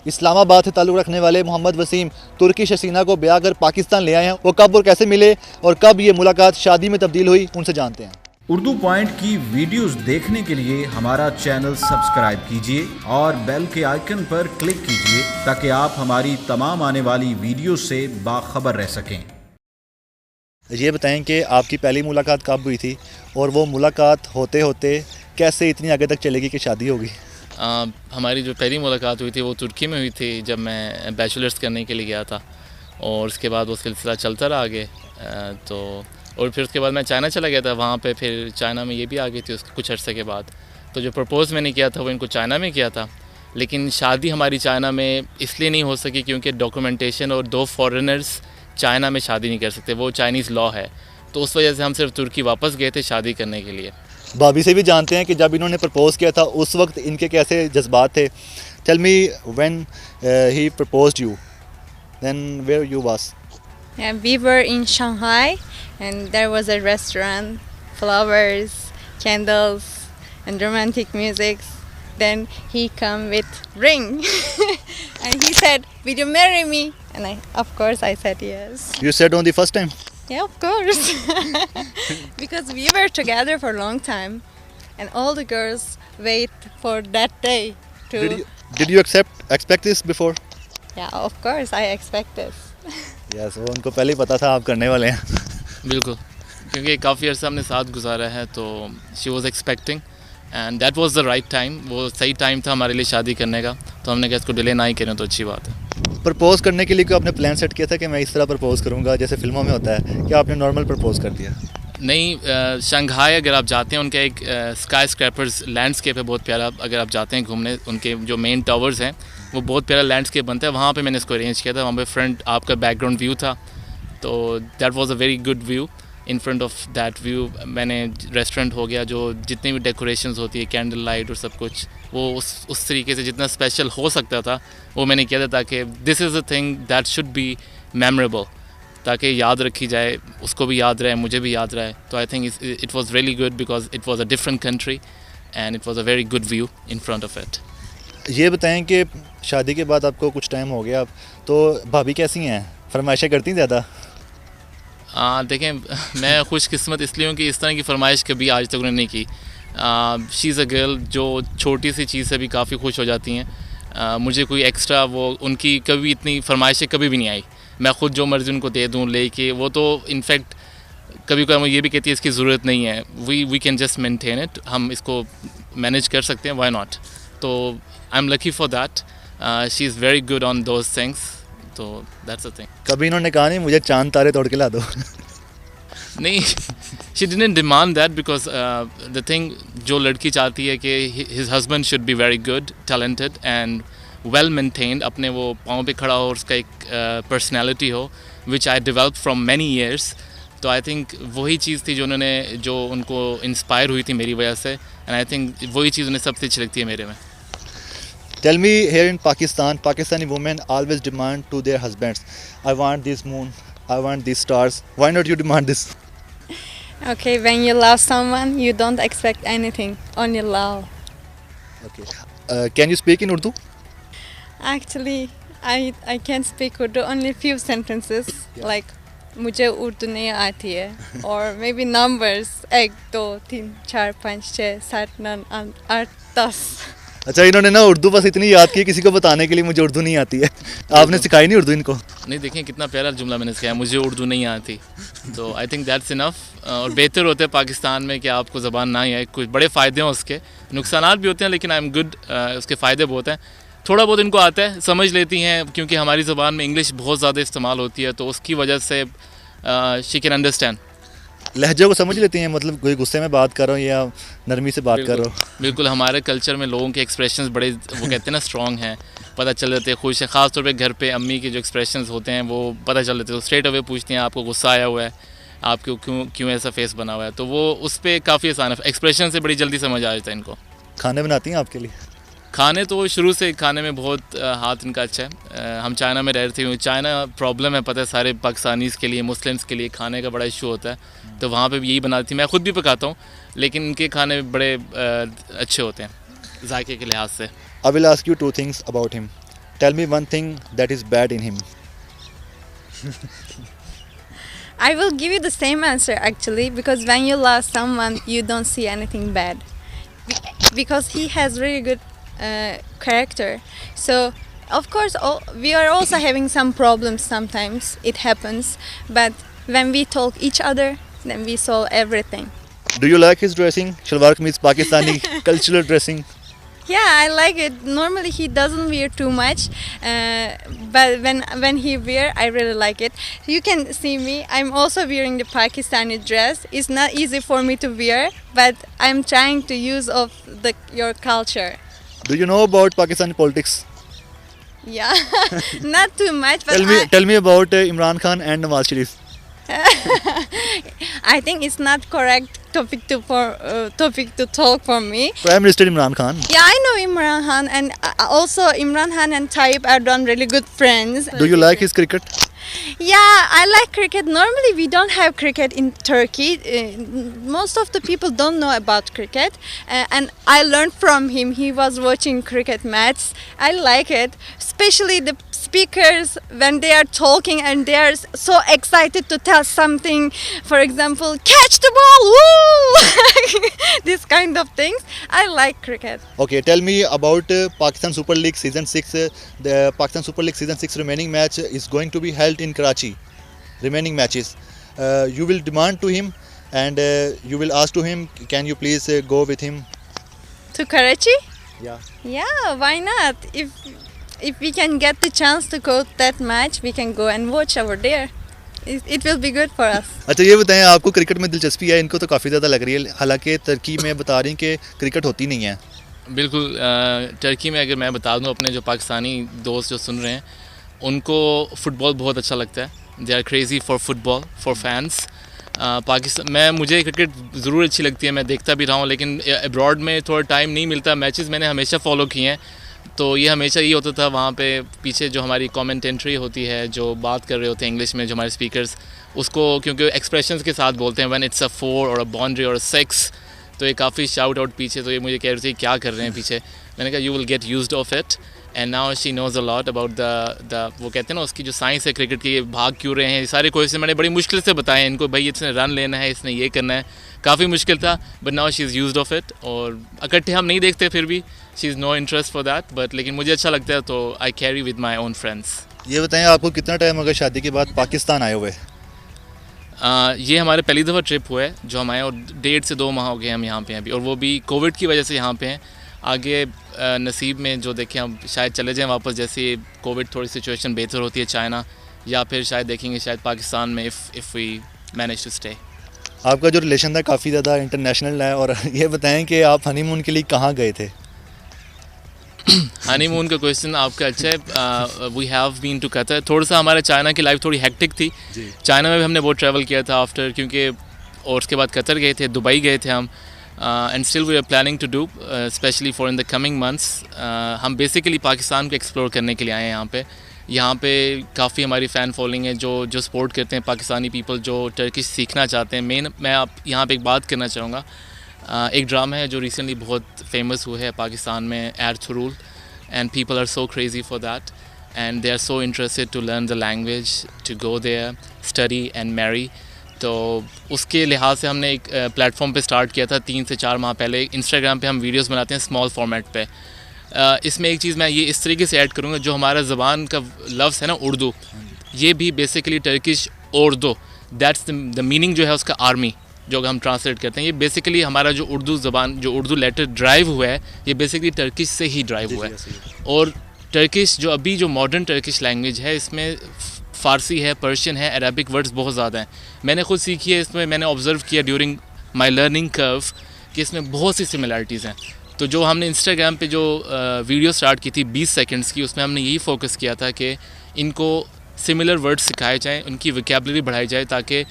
इस्लामाबाद से ताल्लुक़ रखने वाले मोहम्मद वसीम तुर्की हसीना को ब्याह कर पाकिस्तान ले आए हैं। वो कब और कैसे मिले और कब ये मुलाकात शादी में तब्दील हुई, उनसे जानते हैं। उर्दू पॉइंट की वीडियोस देखने के लिए हमारा चैनल सब्सक्राइब कीजिए और बेल के आइकन पर क्लिक कीजिए ताकि आप हमारी तमाम आने वाली वीडियो से बाखबर रह सकें। ये बताएं कि आपकी पहली मुलाकात कब हुई थी और वो मुलाकात होते होते कैसे इतनी आगे तक चलेगी कि शादी होगी? हमारी जो पहली मुलाकात हुई थी वो तुर्की में हुई थी, जब मैं बैचलर्स करने के लिए गया था और उसके बाद वो सिलसिला चलता रहा आगे। तो और फिर उसके बाद मैं चाइना चला गया था, वहाँ पे फिर चाइना में ये भी आ गई थी उसके कुछ अर्से के बाद। तो जो प्रपोज़ मैंने किया था वो इनको चाइना में किया था, लेकिन शादी हमारी चाइना में इसलिए नहीं हो सकी क्योंकि डॉक्यूमेंटेशन और 2 फॉरेनर्स चाइना में शादी नहीं कर सकते, वो चाइनीज़ लॉ है। तो उस वजह से हम सिर्फ तुर्की वापस गए थे शादी करने के लिए। भाभी से भी जानते हैं कि जब इन्होंने प्रपोज़ किया था उस वक्त इनके कैसे जज्बात थे। Tell me when he proposed you, then where you was? And we were in Shanghai, and there was a restaurant, flowers, candles, and romantic music. Then he come with ring, and he said, "Will you marry me?" And of course, I said yes. You said on the first time? Yeah, of course, because we were together for a long time, and all the girls wait for that day to. Did you expect this before? Yeah, of course, I expect this. Yes, वो उनको पहले ही पता था आप करने वाले हैं। बिल्कुल, क्योंकि काफ़ी अर्सा हमने साथ गुजारा है, तो she was expecting and that was the right time. वो सही टाइम था हमारे लिए शादी करने का, तो हमने कहा इसको डिले ना ही करें तो अच्छी बात है। प्रपोज़ करने के लिए कोई आपने प्लान सेट किया था कि मैं इस तरह प्रपोज़ करूँगा जैसे फिल्मों में होता है, क्या आपने नॉर्मल प्रपोज़ कर दिया? नहीं, शंघाई अगर आप जाते हैं, उनका एक स्काई स्क्रैपर्स लैंडस्केप है बहुत प्यारा। अगर आप जाते हैं घूमने, उनके जो मेन टावर्स हैं वो बहुत प्यारा लैंडस्केप बनता है, वहाँ पे मैंने इसको अरेंज किया था। वहाँ पे फ्रंट आपका बैकग्राउंड व्यू था, तो that was a very good view. In front of that view मैंने रेस्टोरेंट हो गया, जो जितनी भी डेकोरेशंस होती है, कैंडल लाइट और सब कुछ, वो उस तरीके से जितना स्पेशल हो सकता था वो मैंने किया था, ताकि this is a thing that should be memorable, ताकि याद रखी जाए, उसको भी याद रहे, मुझे भी याद रहे। तो I think it was really good because it was a different country and it was a very good view in front of it. ये बताएं कि शादी के बाद आपको कुछ टाइम हो गया अब, तो भाभी कैसी हैं? फरमाइशें करती हैं ज़्यादा? देखें, मैं खुशकिस्मत इसलिए हूँ कि इस तरह की फरमाइश कभी आज तक उन्होंने नहीं की। शी इज़ अ गर्ल जो छोटी सी चीज़ से भी काफ़ी खुश हो जाती हैं। मुझे कोई एक्स्ट्रा वो उनकी कभी इतनी फरमाइशें कभी भी नहीं आई। मैं ख़ुद जो मर्ज़ी उनको दे दूँ लेके, वो तो इनफैक्ट कभी कभी ये भी कहती है इसकी ज़रूरत नहीं है, we can just maintain it, हम इसको मैनेज कर सकते हैं, व्हाई नॉट। तो I am lucky for that, she is very good on those things, तो दैट्स अ थिंग। कभी इन्होंने कहा नहीं मुझे चांद तारे तोड़ के ला दो? नहीं, she didn't demand that because the thing जो लड़की चाहती है कि his husband should be very good, talented and well maintained, अपने वो पाँव पे खड़ा हो और उसका एक पर्सनैलिटी हो, which I develop from many years. तो आई थिंक वही चीज़ थी जो उनको इंस्पायर हुई थी मेरी वजह से, एंड आई थिंक वही चीज़ उन्हें सबसे अच्छी लगती है मेरे में। Tell me, here in Pakistan, Pakistani women always demand to their husbands, I want this moon, I want these stars. Why not you demand this? Okay, when you love someone, you don't expect anything, only love. Okay. Can you speak in Urdu? Actually, I can speak Urdu only few sentences. Yeah. Like मुझे उर्दू नहीं आती है, और maybe numbers 1 2 3 4 5 6 7 9 8 10. अच्छा, इन्होंने ना उर्दू बस इतनी याद की किसी को बताने के लिए मुझे उर्दू नहीं आती है। आपने सिखाई नहीं उर्दू इनको? नहीं, देखें कितना प्यारा जुमला मैंने सिखाया, मुझे उर्दू नहीं आती। तो आई थिंक दैट्स इनफ। और बेहतर होता है पाकिस्तान में कि आपको ज़बान ना ही आए। कुछ बड़े फ़ायदे हैं उसके, नुकसानात भी होते हैं, लेकिन आई एम गुड, उसके फ़ायदे बहुत हैं। थोड़ा बहुत इनको आता है, समझ लेती हैं, क्योंकि हमारी ज़बान में इंग्लिश बहुत ज़्यादा इस्तेमाल होती है, तो उसकी वजह से शी कैन अंडरस्टैंड। लहजे को समझ लेती हैं, मतलब कोई गुस्से में बात कर रहा हो या नरमी से बात कर रहा हो? बिल्कुल, हमारे कल्चर में लोगों के एक्सप्रेशंस बड़े, वो कहते हैं ना, स्ट्रॉन्ग हैं, पता चल जाते हैं, खुश है। ख़ास तौर पे घर पे अम्मी के जो एक्सप्रेशंस होते हैं वो पता चल जाते हैं, तो स्ट्रेट अवे पूछती हैं आपको गुस्सा आया हुआ है, आपको क्यों ऐसा फेस बना हुआ है, तो वो उस पर काफ़ी आसान है, एक्सप्रेशन से बड़ी जल्दी समझ आ जाता है इनको। खाने बनाती हैं आपके लिए? खाने तो शुरू से खाने में बहुत हाथ इनका अच्छा है। हम चाइना में रह रहे थे, चाइना प्रॉब्लम है, पता है, सारे पाकिस्तानीज़ के लिए, मुस्लिम्स के लिए खाने का बड़ा इशू होता है, तो वहाँ पे भी यही बनाती थी। मैं ख़ुद भी पकाता हूँ, लेकिन इनके खाने बड़े अच्छे होते हैं जायके के लिहाज से। I will ask you 2 things about him. Tell me one thing that is bad in him. I will give you the same answer actually, because when you love someone, you don't see anything bad. Because he has really good character. So, of course, we are also having some problems sometimes. It happens. But when we talk each other, then we solve everything. Do you like his dressing? Shalwar kameez, Pakistani cultural dressing. Yeah, I like it. Normally he doesn't wear too much, but when he wear, I really like it. You can see me. I'm also wearing the Pakistani dress. It's not easy for me to wear, but I'm trying to use of your culture. Do you know about Pakistani politics? Yeah, not too much, but Tell me about Imran Khan and Nawaz Sharif. I think it's not correct topic to talk for me. Prime Minister Imran Khan. Yeah, I know Imran Khan, and also Imran Khan and Tayyip Erdogan really good friends. Do you like his cricket? Yeah, I like cricket. Normally, we don't have cricket in Turkey. Most of the people don't know about cricket, and I learned from him. He was watching cricket match. I like it, especially the speakers when they are talking and they are so excited to tell something. For example, catch the ball, woo! This kind of things. I like cricket. Okay, tell me about Pakistan Super League Season 6. The Pakistan Super League Season 6 remaining match is going to be held in Karachi. Remaining matches. You will demand to him and you will ask to him, can you please go with him? To Karachi? Yeah. Yeah, why not? If we can get the chance to go that match, we can go and watch over there. It will be good for us. अच्छा ये बताएं, आपको cricket में दिलचस्पी है? इनको तो काफ़ी ज़्यादा लग रही है, हालांकि तुर्की में बता रही हैं कि क्रिकेट होती नहीं है. बिल्कुल. टर्की में अगर मैं बता दूं, अपने जो पाकिस्तानी दोस्त जो सुन रहे हैं उनको फ़ुटबॉल बहुत अच्छा लगता है. They are crazy for football, for fans. Pakistan मुझे क्रिकेट ज़रूर अच्छी लगती है, मैं देखता भी रहा हूँ, लेकिन अब्रॉड में थोड़ा टाइम नहीं मिलता. मैचेस मैंने हमेशा फॉलो किए हैं, तो ये हमेशा ये होता था वहाँ पे पीछे जो हमारी कमेंटेंट्री होती है, जो बात कर रहे होते हैं इंग्लिश में, जो हमारे स्पीकर्स उसको क्योंकि एक्सप्रेशंस के साथ बोलते हैं, व्हेन इट्स अ 4 और अ बाउंड्री और अ 6, तो ये काफ़ी शाउट आउट पीछे. तो ये मुझे कह रही थी क्या कर रहे हैं पीछे. मैंने कहा you will get used of it. And now she knows a lot about the वो कहते हैं ना उसकी जो साइंस है क्रिकेट की, भाग क्यों रहे हैं, ये सारे क्वेश्चन मैंने बड़ी मुश्किल से बताए इनको. भाई इसने रन लेना है, इसने ये करना है, काफ़ी मुश्किल था. But now she is used of it. और इकट्ठे हम नहीं देखते, फिर भी she is no interest for that. But लेकिन मुझे अच्छा लगता है, तो I carry with my own friends. ये बताएं, आपको कितना टाइम हो गया शादी के बाद पाकिस्तान आए हुए? ये हमारे पहली दफ़ा ट्रिप हुआ है जो हम आए, और 1.5 से 2 माह हो गए हम यहाँ पे हैं अभी, और वो भी कोविड की वजह से यहाँ पे हैं. आगे नसीब में जो देखें हम शायद चले जाएं वापस, जैसे कोविड थोड़ी सिचुएशन बेहतर होती है चाइना, या फिर शायद देखेंगे शायद पाकिस्तान में if we manage to stay. आपका जो रिलेशन था काफ़ी ज़्यादा इंटरनेशनल है, और ये बताएं कि आप हनीमून के लिए कहाँ गए थे? हनीमून का क्वेश्चन आपका अच्छा है. We have been to Qatar. थोड़ा सा हमारा चाइना की लाइफ थोड़ी हेक्टिक थी. चाइना में भी हमने बहुत ट्रैवल किया था आफ्टर, क्योंकि और उसके बाद कतर गए थे, दुबई गए थे हम. And still we are planning to do specially for in the coming months. हम बेसिकली पाकिस्तान को एक्सप्लोर करने के लिए आए हैं यहाँ पे काफ़ी हमारी फ़ैन फॉलोइंग है जो सपोर्ट करते हैं पाकिस्तानी पीपल जो टर्किश सीखना चाहते हैं. मैं आप यहाँ पे एक बात करना चाहूँगा. एक ड्रामा है जो रिसेंटली बहुत फेमस हुआ है पाकिस्तान में, Ertugrul, and people are so crazy for that, and they are so interested to learn the language, to go there, study and marry. तो उसके लिहाज से हमने एक प्लेटफॉर्म पे स्टार्ट किया था 3 से 4 माह पहले. इंस्टाग्राम पे हम वीडियोस बनाते हैं स्मॉल फॉर्मेट पे. इसमें एक चीज़ मैं ये इस तरीके से ऐड करूँगा, जो हमारा ज़बान का लफ्ज़ है ना उर्दू, ये भी basically Turkish Urdu, that's the meaning जो है उसका आर्मी, जो हम ट्रांसलेट करते हैं. ये बेसिकली हमारा जो उर्दू ज़बान, जो उर्दू लेटर ड्राइव हुआ है, ये बेसिकली टर्किश से ही ड्राइव हुआ है. और टर्किश जो अभी जो मॉडर्न टर्किश लैंग्वेज है, इसमें फ़ारसी है, पर्शियन है, अरबिक वर्ड्स बहुत ज़्यादा हैं. मैंने खुद सीखी है इसमें, मैंने ऑब्ज़र्व किया ड्यूरिंग माई लर्निंग कर्व कि इसमें बहुत सी सिमिलरिटीज़ हैं. तो जो हमने इंस्टाग्राम पे जो वीडियो स्टार्ट की थी 20 सेकंड्स की, उसमें हमने यही फोकस किया था कि इनको सिमिलर वर्ड्स सिखाए जाएँ, उनकी वोकैबुलरी बढ़ाई जाए, ताकि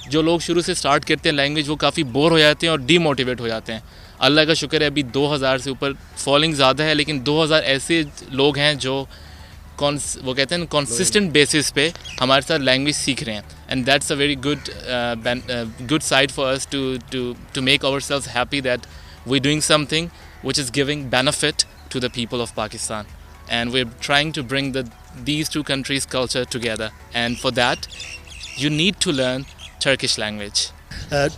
जो लोग शुरू से स्टार्ट करते हैं लैंग्वेज, वो काफ़ी बोर हो जाते हैं और डीमोटिवेट हो जाते हैं. अल्लाह का शुक्र है अभी 2000 से ऊपर फॉलोइंग ज़्यादा है, लेकिन 2000 ऐसे लोग हैं जो वो कहते हैं कॉन्सिस्टेंट बेसिस पे हमारे साथ लैंग्वेज सीख रहे हैं. And that's a very good side for us to make ourselves happy that we doing something which is giving benefit to the people of Pakistan. and we're trying to bring these two countries' culture together. And for that, you need to learn Turkish language.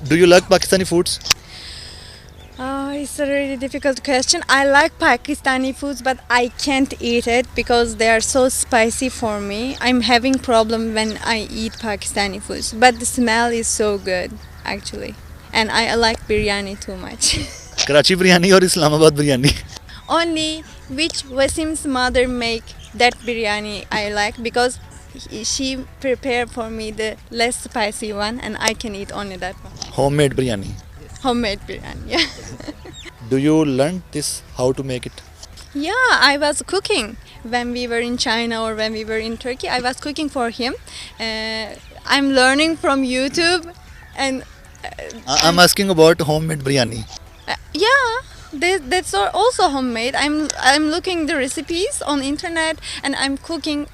Do you like Pakistani foods? It's a really difficult question. I like Pakistani foods, but I can't eat it because they are so spicy for me. I'm having problem when I eat Pakistani foods, but the smell is so good actually, and I like biryani too much. Karachi biryani or Islamabad biryani? Only which Wasim's mother make that biryani I like because she prepare for me the less spicy one, and I can eat only that one. Homemade biryani. Homemade biryani, yeah. Do you learn this, how to make it? Yeah, I was cooking when we were in China or when we were in Turkey. I was cooking for him. I'm learning from YouTube, and I'm asking about homemade biryani. yeah, that's also homemade. I'm looking the recipes on internet, and I'm cooking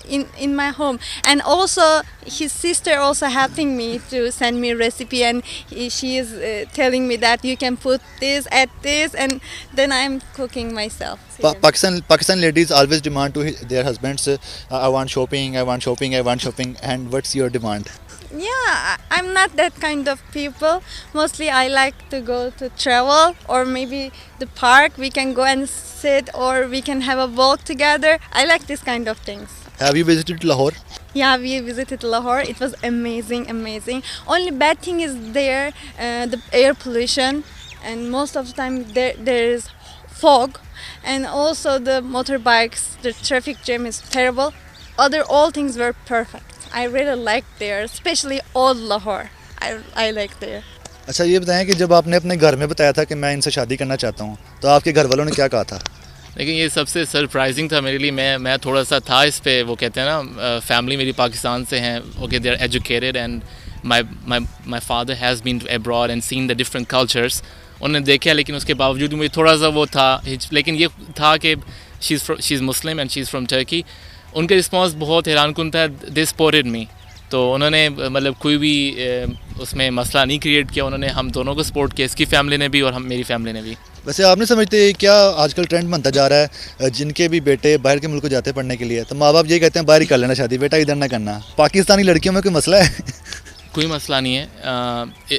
in my home. And also his sister also helping me to send me recipe, and she is telling me that you can put this, add this, and then I'm cooking myself. Pakistan ladies always demand to their husbands, I want shopping, I want shopping, I want shopping. And what's your demand? Yeah, I'm not that kind of people. Mostly I like to go to travel, or maybe the park. We can go and sit, or we can have a walk together. I like this kind of things. Have you visited Lahore? Yeah, we visited Lahore. It was amazing. Only bad thing is there, the air pollution, and most of the time there is fog, and also the motorbikes, the traffic jam is terrible. All things were perfect. I really liked there, especially old Lahore. I like there. अच्छा ये बताएं कि जब आपने अपने घर में बताया था कि मैं इनसे शादी करना चाहता हूँ, तो आपके घर वालों ने क्या कहा था? लेकिन ये सबसे सरप्राइजिंग था मेरे लिए. मैं थोड़ा सा था इस पे, वो कहते हैं ना, फैमिली मेरी पाकिस्तान से हैं, okay, they are educated, and my father has been abroad and seen the different cultures. उन्होंने देखा, लेकिन उसके बावजूद मुझे थोड़ा सा वो था, लेकिन ये था कि she is Muslim and she is from Turkey. उनका रिस्पॉन्स बहुत हैरानकुन था. They supported me. तो उन्होंने मतलब कोई भी उसमें मसला नहीं क्रिएट किया. उन्होंने हम दोनों को सपोर्ट किया, इसकी फैमिली ने भी और मेरी फैमिली ने भी. वैसे आप नहीं समझते क्या आजकल ट्रेंड बनता जा रहा है, जिनके भी बेटे बाहर के मुल्क को जाते हैं पढ़ने के लिए, तो माँ बाप ये कहते हैं बाहर ही कर लेना शादी, बेटा इधर ना करना. पाकिस्तानी लड़कियों में कोई मसला है? कोई मसला नहीं है.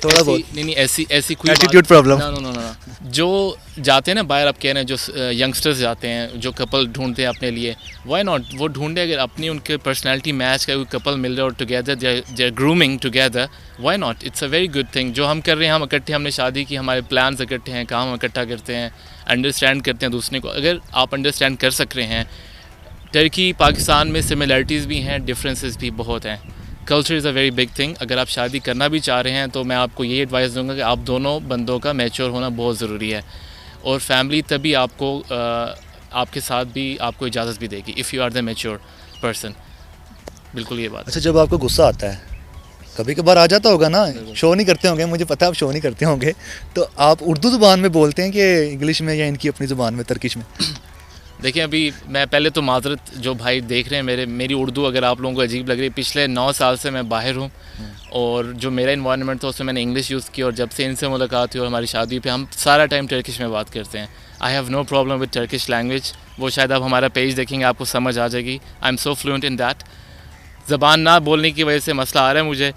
थोड़ा बहुत नहीं ऐसी कोई एटीट्यूड प्रॉब्लम. नो. जो जाते हैं ना बाहर, आप कह रहे हैं, जो यंगस्टर्स जाते हैं, जो कपल ढूंढते हैं अपने लिए, व्हाई नॉट वो ढूंढे. अगर अपनी उनके पर्सनैलिटी मैच का कोई कपल मिल रहा है और together they are grooming together, why not. It's a very good thing. जो हम कर रहे हैं, हम इकट्ठे, हमने शादी की, हमारे प्लान्स इकट्ठे हैं, काम हम इकट्ठा करते हैं, अंडरस्टैंड करते हैं दूसरे को. अगर आप अंडरस्टैंड कर सक रहे हैं, टर्की पाकिस्तान में सिमिलरिटीज़ भी हैं, डिफरेंसेस भी बहुत हैं. Culture is a very big thing. अगर आप शादी करना भी चाह रहे हैं तो मैं आपको ये एडवाइस दूंगा कि आप दोनों बंदों का मैच्योर होना बहुत ज़रूरी है, और फैमिली तभी आपको आपके साथ भी आपको इजाज़त भी देगी, if you are the mature person. बिल्कुल ये बात. अच्छा, जब आपको गुस्सा आता है, कभी कभार आ जाता होगा ना, शो नहीं करते होंगे, मुझे पता है आप शो नहीं करते होंगे, तो आप उर्दू ज़ुबान में बोलते हैं कि इंग्लिश में, या इनकी अपनी ज़ुबान में, तर्किश में? देखिए, अभी मैं पहले तो माजरत, जो भाई देख रहे हैं मेरी उर्दू अगर आप लोगों को अजीब लग रही है, पिछले 9 साल से मैं बाहर हूँ, और जो मेरा इन्वायरमेंट था उसमें मैंने इंग्लिश यूज़ की, और जब से इनसे मुलाकात हुई और हमारी शादी पे हम सारा टाइम टर्किश में बात करते हैं. I have no problem with Turkish language. वो शायद आप हमारा पेज देखेंगे, आपको समझ आ जाएगी. I am so fluent in that. ज़बान ना बोलने की वजह से मसला आ रहा है मुझे,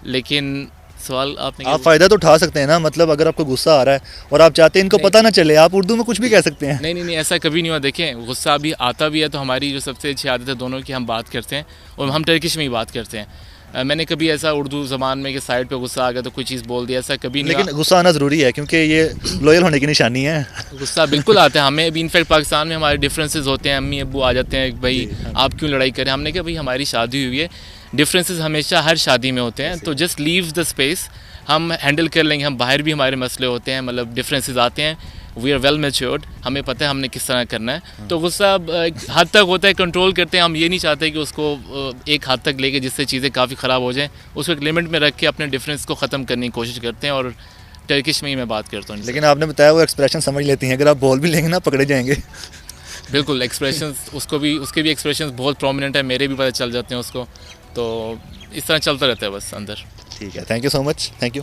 लेकिन सवाल आपने, आप फ़ायदा तो उठा सकते हैं ना, मतलब अगर आपको गुस्सा आ रहा है और आप चाहते हैं इनको पता ना चले, आप उर्दू में कुछ भी कह सकते हैं. नहीं, ऐसा कभी नहीं हुआ. देखें, गुस्सा भी आता भी है तो हमारी जो सबसे अच्छी आदत है दोनों की, हम बात करते हैं और हम टर्किश में ही बात करते हैं. मैंने कभी ऐसा उर्दू ज़बान में कि साइड पे गुस्सा आ गया तो कोई चीज़ बोल दिया, ऐसा कभी नहीं. लेकिन गुस्सा आना ज़रूरी है, क्योंकि ये लॉयल होने की निशानी है. गुस्सा बिल्कुल आता है हमें. अभी इनफैक्ट पाकिस्तान में हमारे डिफरेंसेस होते हैं, अम्मी अब्बू आ जाते हैं, भाई आप क्यों लड़ाई करें. हमने कहा भाई हमारी शादी हुई है, डिफरेंसेस हमेशा हर शादी में होते हैं, तो जस्ट लीव द स्पेस, हम हैंडल कर लेंगे. हम बाहर भी हमारे मसले होते हैं, मतलब डिफरेंसेस आते हैं. वी आर वेल मैच्योर्ड, हमें पता है हमने किस तरह करना है. तो गुस्सा हद तक होता है, कंट्रोल करते हैं. हम ये नहीं चाहते कि उसको एक हद तक लेके जिससे चीज़ें काफ़ी ख़राब हो जाएं. उसको एक लिमिट में रख के अपने डिफरेंस को ख़त्म करने की कोशिश करते हैं, और टर्किश में ही मैं बात करता हूँ. लेकिन आपने बताया वो एक्सप्रेशन समझ लेती हैं, अगर आप बोल भी लेंगे ना पकड़े जाएंगे. बिल्कुल, एक्सप्रेशंस उसके भी एक्सप्रेशंस बहुत प्रोमिनेंट है, मेरे भी पता चल जाते हैं उसको. तो इस तरह चलता रहता है बस अंदर. ठीक है, thank you so much. Thank you.